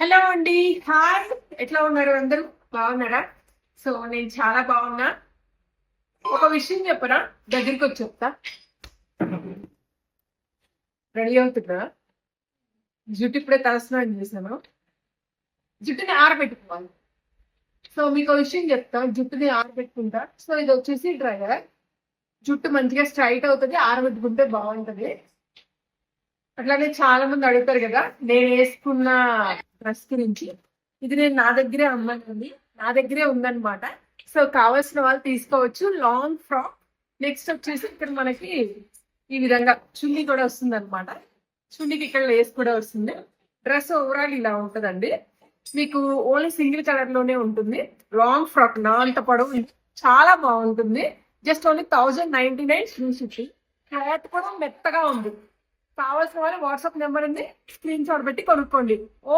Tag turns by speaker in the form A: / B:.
A: Hello అండి, hi. ఎట్లా ఉన్నారు? అందరూ బాగున్నారా? సో నేను చాలా బాగున్నా. ఒక విషయం చెప్పరా? దగ్గరికి వచ్చి చెప్తా. రెడీ అవుతున్నా. జుట్టు ఇప్పుడే తలస్నానం చేశాను. జుట్టుని ఆరబెట్టుకోవాలి. సో మీకు ఒక విషయం చెప్తా. జుట్టుని ఆరబెట్టుకుంటా. సో ఇది వచ్చేసి డ్రైయర్. జుట్టు మంచిగా స్ట్రైట్ అవుతుంది, ఆరబెట్టుకుంటే బాగుంటది. అట్లానే చాలా మంది అడుగుతారు కదా నేను వేసుకున్న డ్రెస్ గురించి. ఇది నేను నా దగ్గరే అమ్మానండి, నా దగ్గరే ఉందన్నమాట. సో కావాల్సిన వాళ్ళు తీసుకోవచ్చు. Long frock. నెక్స్ట్ వచ్చేసి ఇక్కడ మనకి ఈ విధంగా చున్నీ కూడా వస్తుంది అనమాట. చున్నీకి ఇక్కడ లేస్ కూడా వస్తుంది. డ్రెస్ ఓవరాల్ ఇలా ఉంటదండి. మీకు ఓన్లీ సింగిల్ కలర్ లోనే ఉంటుంది. లాంగ్ ఫ్రాక్ నా అంత పొడవు, చాలా బాగుంటుంది. Just only 1099 free shipping. Cloth కూడా మెత్తగా ఉంది. కావాల్సిన వాళ్ళు వాట్సాప్ నెంబర్ ఉంది, స్క్రీన్ షాట్ పెట్టి కొనుక్కోండి. ఓ